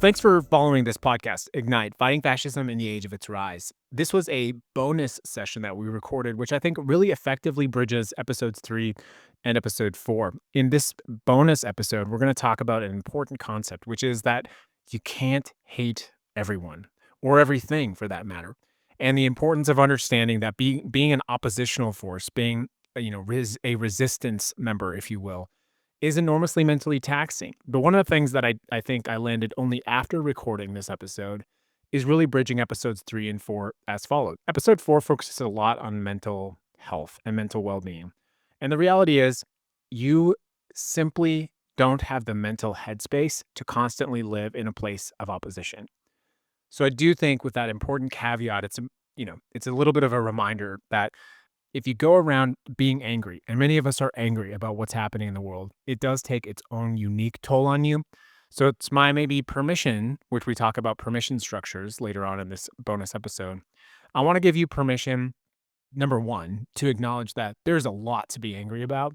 Thanks for following this podcast, Ignite, Fighting Fascism in the Age of Its Rise. This was a bonus session that we recorded, which I think really effectively bridges episodes 3 and episode 4. In this bonus episode, we're going to talk about an important concept, which is that you can't hate everyone, or everything for that matter, and the importance of understanding that being an oppositional force, being a resistance member, if you will, is enormously mentally taxing. But one of the things that I think I landed only after recording this episode is really bridging episodes 3 and 4 as followed. Episode 4 focuses a lot on mental health and mental well-being. And the reality is you simply don't have the mental headspace to constantly live in a place of opposition. So I do think with that important caveat, it's a little bit of a reminder that if you go around being angry, and many of us are angry about what's happening in the world, it does take its own unique toll on you. So it's my maybe permission, which we talk about permission structures later on in this bonus episode. I want to give you permission, number one, to acknowledge that there's a lot to be angry about.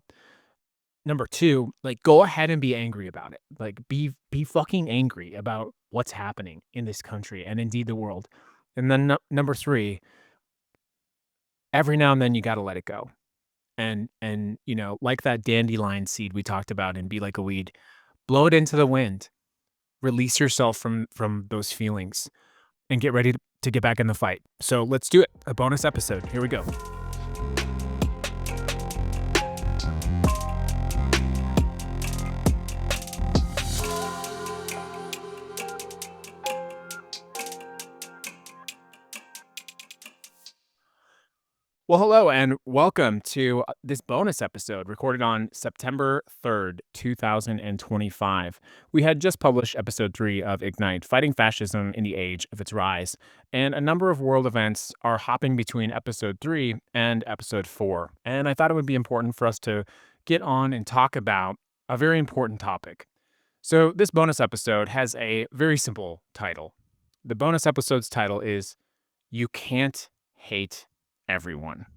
Number two, like go ahead and be angry about it. Like be fucking angry about what's happening in this country and indeed the world. And then number three, every now and then you got to let it go. And like that dandelion seed we talked about in Be Like a Weed, blow it into the wind, release yourself from those feelings, and get ready to get back in the fight. So let's do it. A bonus episode. Here we go. Well, hello and welcome to this bonus episode recorded on September 3rd, 2025. We had just published episode 3 of Ignite, Fighting Fascism in the Age of Its Rise, and a number of world events are hopping between episode 3 and episode 4. And I thought it would be important for us to get on and talk about a very important topic. So this bonus episode has a very simple title. The bonus episode's title is You Can't Hate Everyone.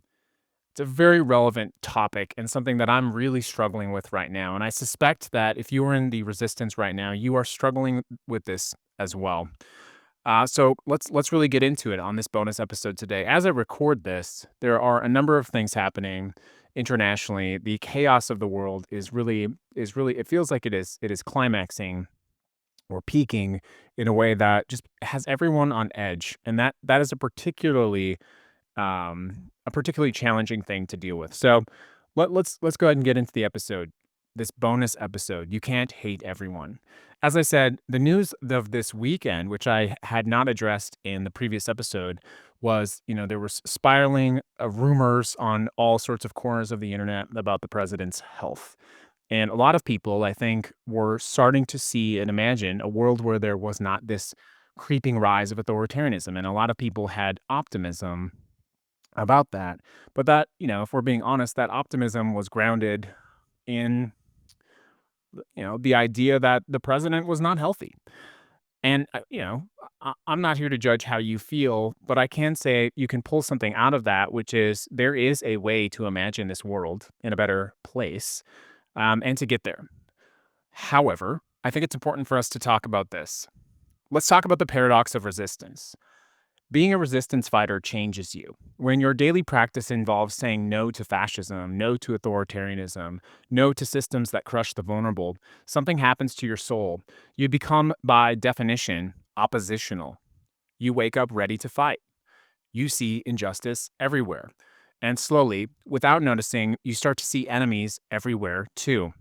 It's a very relevant topic and something that I'm really struggling with right now. And I suspect that if you are in the resistance right now, you are struggling with this as well. So let's really get into it on this bonus episode today. As I record this, there are a number of things happening internationally. The chaos of the world is really it feels like it is climaxing or peaking in a way that just has everyone on edge, and that is a particularly challenging thing to deal with. So let's go ahead and get into the episode, this bonus episode. You can't hate everyone. As I said, the news of this weekend, which I had not addressed in the previous episode, was, there was spiraling rumors on all sorts of corners of the internet about the president's health. And a lot of people, I think, were starting to see and imagine a world where there was not this creeping rise of authoritarianism. And a lot of people had optimism about that. But that, if we're being honest, that optimism was grounded in, the idea that the president was not healthy. And, I'm not here to judge how you feel, but I can say you can pull something out of that, which is there is a way to imagine this world in a better place and to get there. However, I think it's important for us to talk about this. Let's talk about the paradox of resistance. Being a resistance fighter changes you. When your daily practice involves saying no to fascism, no to authoritarianism, no to systems that crush the vulnerable, something happens to your soul. You become, by definition, oppositional. You wake up ready to fight. You see injustice everywhere. And slowly, without noticing, you start to see enemies everywhere too.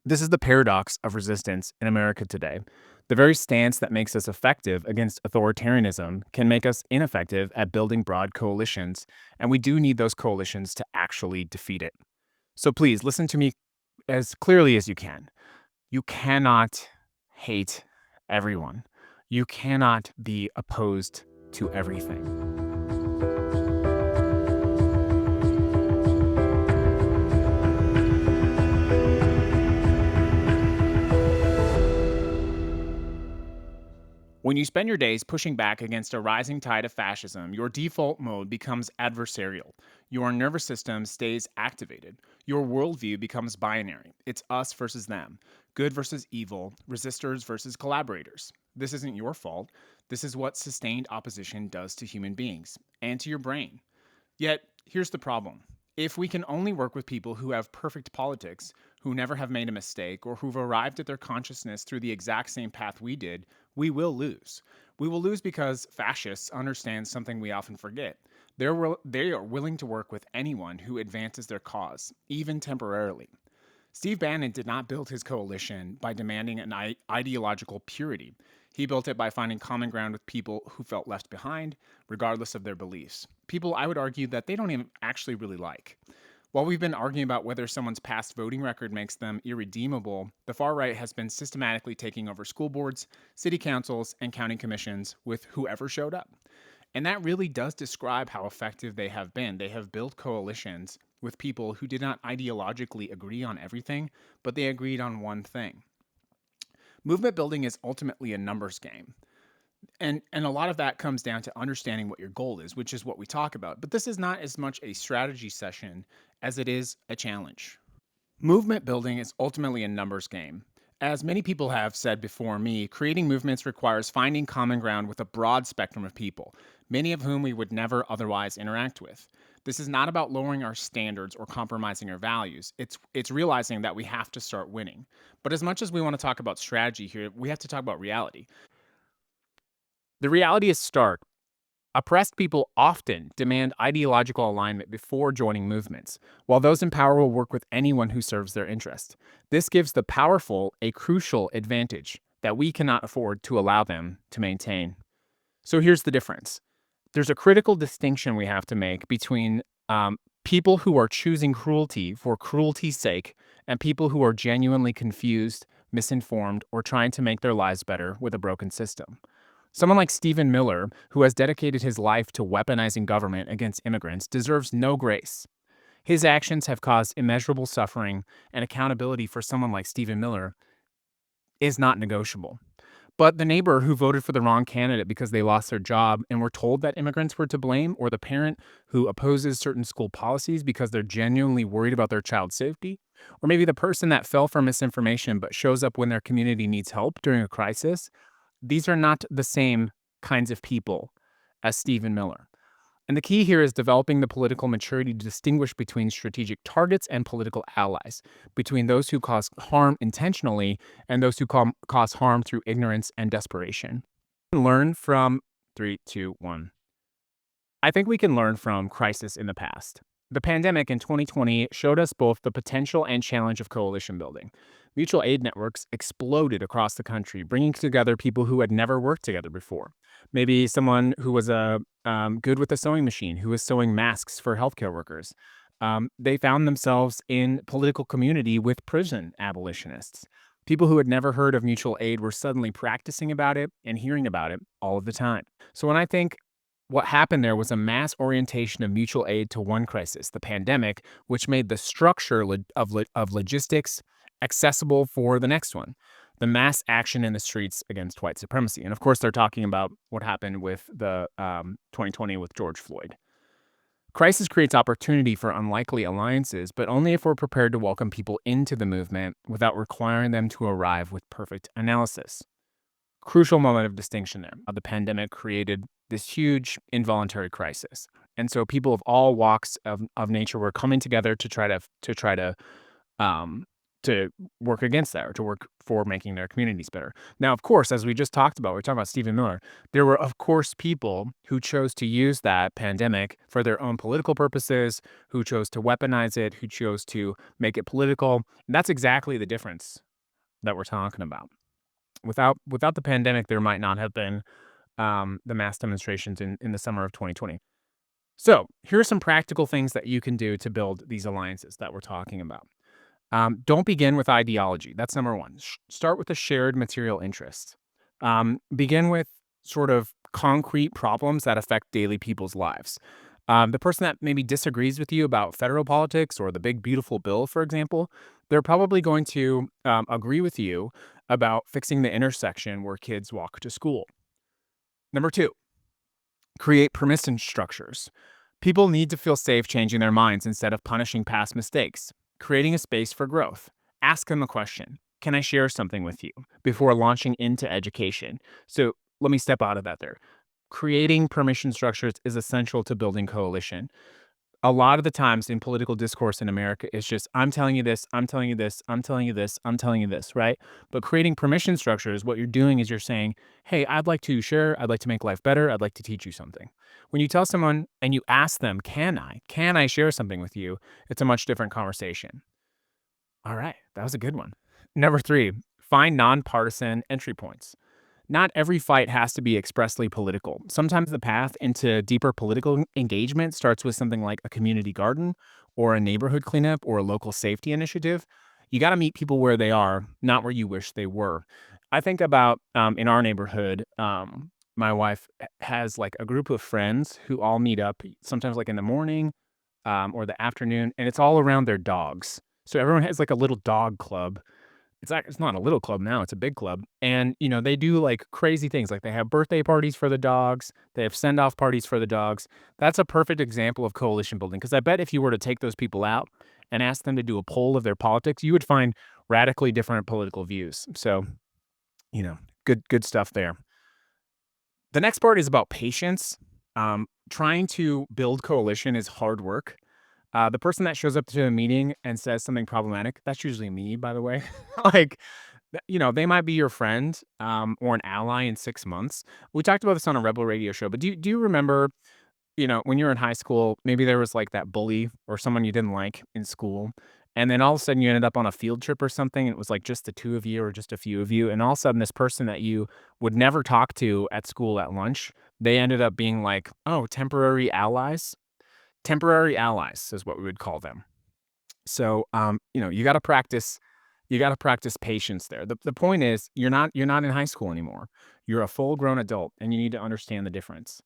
This is the paradox of resistance in America today. The very stance that makes us effective against authoritarianism can make us ineffective at building broad coalitions, and we do need those coalitions to actually defeat it. So please listen to me as clearly as you can. You cannot hate everyone. You cannot be opposed to everything. When you spend your days pushing back against a rising tide of fascism, your default mode becomes adversarial. Your nervous system stays activated. Your worldview becomes binary. It's us versus them, good versus evil, resistors versus collaborators. This isn't your fault. This is what sustained opposition does to human beings and to your brain. Yet, here's the problem. If we can only work with people who have perfect politics, who never have made a mistake, or who've arrived at their consciousness through the exact same path we did, we will lose. We will lose because fascists understand something we often forget. They are willing to work with anyone who advances their cause, even temporarily. Steve Bannon did not build his coalition by demanding an ideological purity. He built it by finding common ground with people who felt left behind, regardless of their beliefs. People I would argue that they don't even actually really like. While we've been arguing about whether someone's past voting record makes them irredeemable, the far right has been systematically taking over school boards, city councils, and county commissions with whoever showed up. And that really does describe how effective they have been. They have built coalitions with people who did not ideologically agree on everything, but they agreed on one thing. Movement building is ultimately a numbers game. And a lot of that comes down to understanding what your goal is, which is what we talk about. But this is not as much a strategy session as it is a challenge. Movement building is ultimately a numbers game. As many people have said before me, creating movements requires finding common ground with a broad spectrum of people, many of whom we would never otherwise interact with. This is not about lowering our standards or compromising our values. It's realizing that we have to start winning. But as much as we want to talk about strategy here, we have to talk about reality. The reality is stark. Oppressed people often demand ideological alignment before joining movements, while those in power will work with anyone who serves their interest. This gives the powerful a crucial advantage that we cannot afford to allow them to maintain. So here's the difference. There's a critical distinction we have to make between people who are choosing cruelty for cruelty's sake and people who are genuinely confused, misinformed, or trying to make their lives better with a broken system. Someone like Stephen Miller, who has dedicated his life to weaponizing government against immigrants, deserves no grace. His actions have caused immeasurable suffering, and accountability for someone like Stephen Miller is not negotiable. But the neighbor who voted for the wrong candidate because they lost their job and were told that immigrants were to blame, or the parent who opposes certain school policies because they're genuinely worried about their child's safety, or maybe the person that fell for misinformation but shows up when their community needs help during a crisis, these are not the same kinds of people as Stephen Miller. And the key here is developing the political maturity to distinguish between strategic targets and political allies, between those who cause harm intentionally and those who cause harm through ignorance and desperation. Learn from 3, 2, 1. I think we can learn from crisis in the past. The pandemic in 2020 showed us both the potential and challenge of coalition building. Mutual aid networks exploded across the country, bringing together people who had never worked together before. Maybe someone who was good with a sewing machine, who was sewing masks for healthcare workers. They found themselves in political community with prison abolitionists. People who had never heard of mutual aid were suddenly practicing about it and hearing about it all of the time. So when I think what happened there was a mass orientation of mutual aid to one crisis, the pandemic, which made the structure of logistics accessible for the next one, the mass action in the streets against white supremacy. And of course, they're talking about what happened with the 2020 with George Floyd. Crisis creates opportunity for unlikely alliances, but only if we're prepared to welcome people into the movement without requiring them to arrive with perfect analysis. Crucial moment of distinction there. The pandemic created this huge involuntary crisis. And so people of all walks of nature were coming together um, to work against that, or to work for making their communities better. Now, of course, as we just talked about, we're talking about Stephen Miller. There were, of course, people who chose to use that pandemic for their own political purposes, who chose to weaponize it, who chose to make it political. And that's exactly the difference that we're talking about. Without the pandemic, there might not have been the mass demonstrations in the summer of 2020. So here are some practical things that you can do to build these alliances that we're talking about. Don't begin with ideology. That's number one. Start with a shared material interest. Begin with sort of concrete problems that affect daily people's lives. The person that maybe disagrees with you about federal politics or the big, beautiful bill, for example, they're probably going to agree with you about fixing the intersection where kids walk to school. Number two, create permission structures. People need to feel safe changing their minds instead of punishing past mistakes. Creating a space for growth. Ask them a question. Can I share something with you before launching into education? So let me step out of that there. Creating permission structures is essential to building coalition. A lot of the times in political discourse in America, it's just, I'm telling you this, I'm telling you this, I'm telling you this, I'm telling you this, right? But creating permission structures, what you're doing is you're saying, hey, I'd like to share, I'd like to make life better, I'd like to teach you something. When you tell someone and you ask them, can I share something with you? It's a much different conversation. All right, that was a good one. Number three, find nonpartisan entry points. Not every fight has to be expressly political. Sometimes the path into deeper political engagement starts with something like a community garden or a neighborhood cleanup or a local safety initiative. You got to meet people where they are, not where you wish they were. I think about in our neighborhood, my wife has like a group of friends who all meet up sometimes like in the morning or the afternoon, and it's all around their dogs. So everyone has like a little dog club. It's not a little club now, it's a big club, and, they do, like, crazy things, like, they have birthday parties for the dogs, they have send-off parties for the dogs. That's a perfect example of coalition building, because I bet if you were to take those people out and ask them to do a poll of their politics, you would find radically different political views. So, you know, good stuff there. The next part is about patience. Trying to build coalition is hard work. The person that shows up to a meeting and says something problematic, that's usually me, by the way. Like, they might be your friend, or an ally in 6 months. We talked about this on a Rebel Radio show, but do you remember, when you were in high school, maybe there was, like, that bully or someone you didn't like in school, and then all of a sudden you ended up on a field trip or something, and it was, like, just the 2 of you or just a few of you, and all of a sudden this person that you would never talk to at school at lunch, they ended up being like, oh, temporary allies? Temporary allies is what we would call them. So, you gotta practice patience there. The point is you're not in high school anymore. You're a full-grown adult, and you need to understand the difference.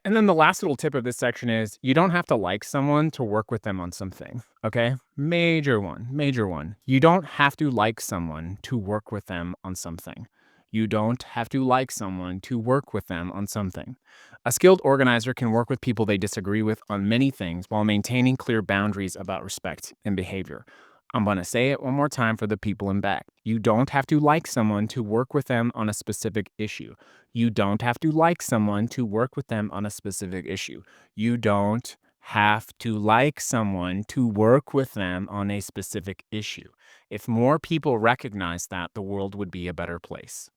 And then the last little tip of this section is you don't have to like someone to work with them on something, okay? Major one, major one. You don't have to like someone to work with them on something. You don't have to like someone to work with them on something. A skilled organizer can work with people they disagree with on many things while maintaining clear boundaries about respect and behavior. I'm going to say it one more time for the people in back. You don't have to like someone to work with them on a specific issue. You don't have to like someone to work with them on a specific issue. You don't have to like someone to work with them on a specific issue. If more people recognize that, the world would be a better place.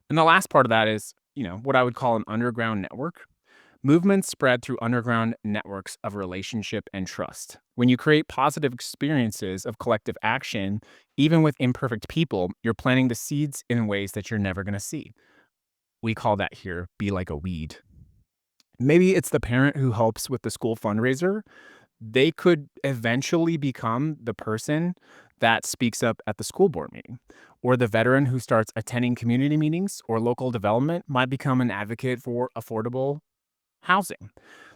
And the last part of that is, what I would call an underground network. Movements spread through underground networks of relationship and trust. When you create positive experiences of collective action, even with imperfect people, you're planting the seeds in ways that you're never going to see. We call that here be like a weed. Maybe it's the parent who helps with the school fundraiser. They could eventually become the person that speaks up at the school board meeting. Or the veteran who starts attending community meetings or local development might become an advocate for affordable housing.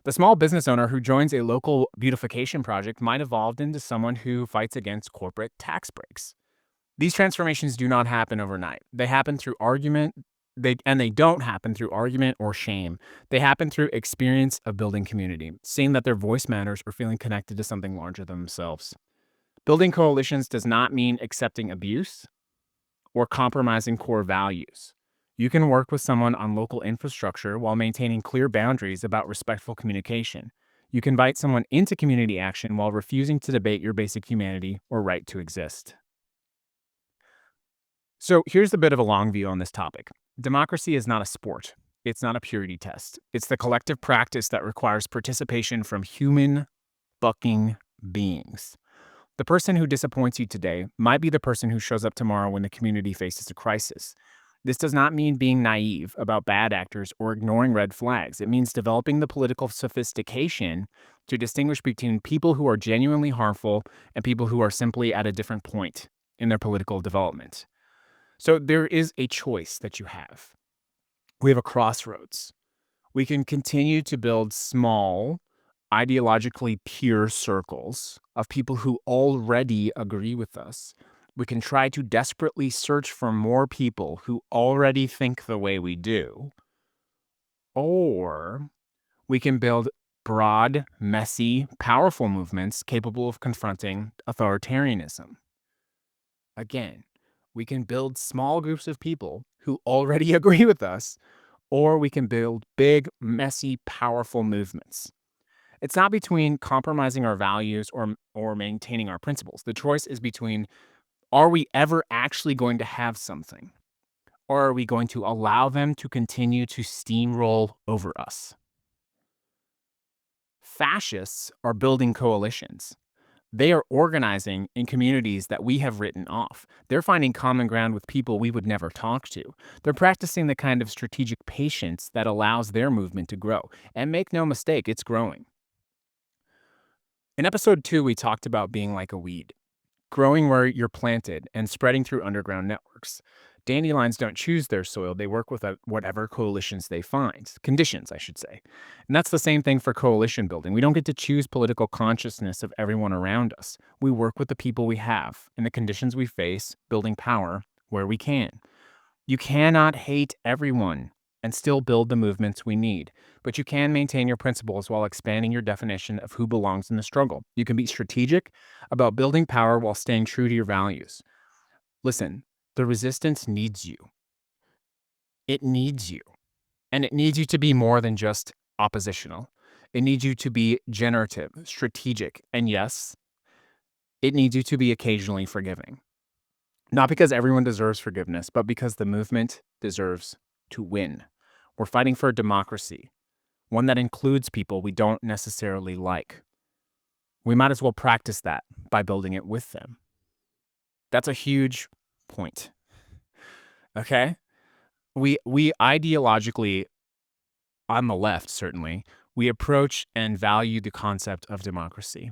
The small business owner who joins a local beautification project might evolve into someone who fights against corporate tax breaks. These transformations do not happen overnight. They happen through argument. They don't happen through argument or shame. They happen through experience of building community, seeing that their voice matters or feeling connected to something larger than themselves. Building coalitions does not mean accepting abuse or compromising core values. You can work with someone on local infrastructure while maintaining clear boundaries about respectful communication. You can invite someone into community action while refusing to debate your basic humanity or right to exist. So here's a bit of a long view on this topic. Democracy is not a sport. It's not a purity test. It's the collective practice that requires participation from human fucking beings. The person who disappoints you today might be the person who shows up tomorrow when the community faces a crisis. This does not mean being naive about bad actors or ignoring red flags. It means developing the political sophistication to distinguish between people who are genuinely harmful and people who are simply at a different point in their political development. So there is a choice that you have. We have a crossroads. We can continue to build small, ideologically pure circles of people who already agree with us. We can try to desperately search for more people who already think the way we do. Or We can build broad, messy, powerful movements capable of confronting authoritarianism. Again, we can build small groups of people who already agree with us, or we can build big, messy, powerful movements. It's not between compromising our values or maintaining our principles. The choice is between, are we ever actually going to have something, or are we going to allow them to continue to steamroll over us? Fascists are building coalitions. They are organizing in communities that we have written off. They're finding common ground with people we would never talk to. They're practicing the kind of strategic patience that allows their movement to grow. And make no mistake, it's growing. In episode 2, we talked about being like a weed, growing where you're planted and spreading through underground networks. Dandelions don't choose their soil, they work with whatever coalitions they find, conditions, I should say. And that's the same thing for coalition building. We don't get to choose political consciousness of everyone around us. We work with the people we have and the conditions we face, building power where we can. You cannot hate everyone and still build the movements we need, but you can maintain your principles while expanding your definition of who belongs in the struggle. You can be strategic about building power while staying true to your values. Listen, the resistance needs you. It needs you. And it needs you to be more than just oppositional. It needs you to be generative, strategic, and yes, it needs you to be occasionally forgiving. Not because everyone deserves forgiveness, but because the movement deserves to win. We're fighting for a democracy, one that includes people we don't necessarily like. We might as well practice that by building it with them. That's a huge point. Okay? We ideologically, on the left certainly, we approach and value the concept of democracy.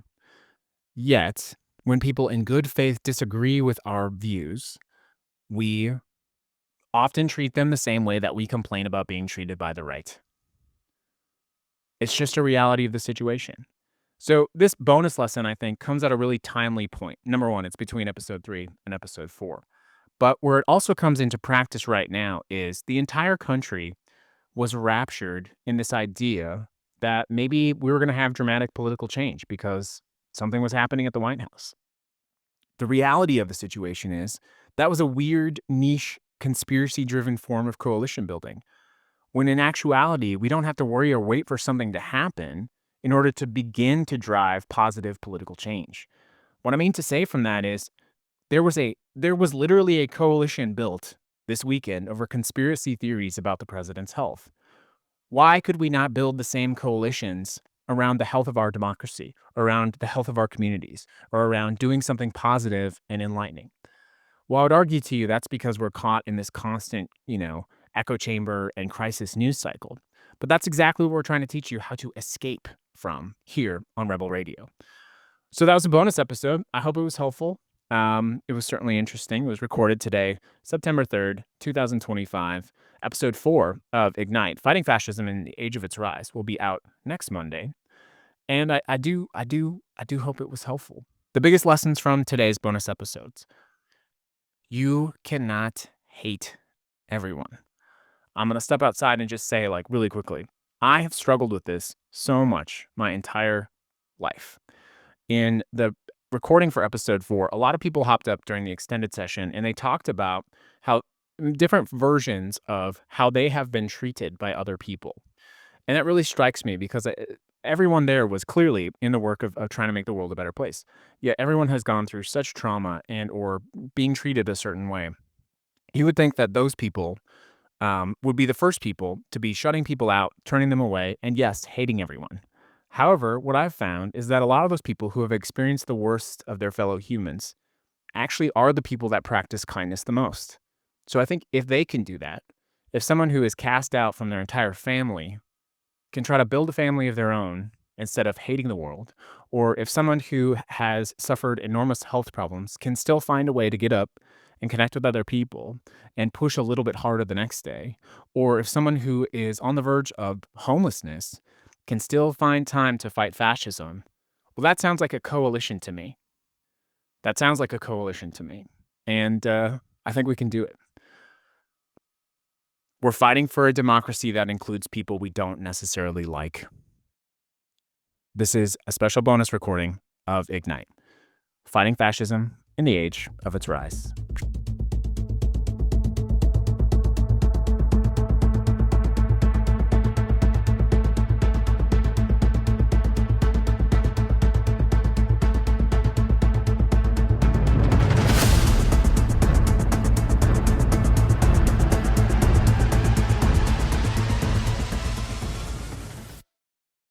Yet, when people in good faith disagree with our views, we often treat them the same way that we complain about being treated by the right. It's just a reality of the situation. So this bonus lesson, I think, comes at a really timely point. Number one, it's between episode 3 and episode 4. But where it also comes into practice right now is the entire country was raptured in this idea that maybe we were going to have dramatic political change because something was happening at the White House. The reality of the situation is that was a weird, niche, conspiracy-driven form of coalition building, when in actuality, we don't have to worry or wait for something to happen in order to begin to drive positive political change. What I mean to say from that is there was literally a coalition built this weekend over conspiracy theories about the president's health. Why could we not build the same coalitions around the health of our democracy, around the health of our communities, or around doing something positive and enlightening? Well, I would argue to you that's because we're caught in this constant, echo chamber and crisis news cycle. But that's exactly what we're trying to teach you how to escape from here on Rebel Radio. So that was a bonus episode. I hope it was helpful. It was certainly interesting. It was recorded today, September 3rd, 2025. Episode 4 of Ignite, Fighting Fascism in the Age of Its Rise, will be out next Monday. And I do hope it was helpful. The biggest lessons from today's bonus episodes. You cannot hate everyone. I'm going to step outside and just say, really quickly, I have struggled with this so much my entire life. In the recording for episode 4, a lot of people hopped up during the extended session and they talked about how different versions of how they have been treated by other people. And that really strikes me because everyone there was clearly in the work of trying to make the world a better place. Yet everyone has gone through such trauma and or being treated a certain way. You would think that those people would be the first people to be shutting people out, turning them away, and yes, hating everyone. However, what I've found is that a lot of those people who have experienced the worst of their fellow humans actually are the people that practice kindness the most. So I think if they can do that, if someone who is cast out from their entire family can try to build a family of their own instead of hating the world, or if someone who has suffered enormous health problems can still find a way to get up and connect with other people and push a little bit harder the next day, or if someone who is on the verge of homelessness can still find time to fight fascism, well, that sounds like a coalition to me. That sounds like a coalition to me. And I think we can do it. We're fighting for a democracy that includes people we don't necessarily like. This is a special bonus recording of Ignite, fighting fascism in the age of its rise.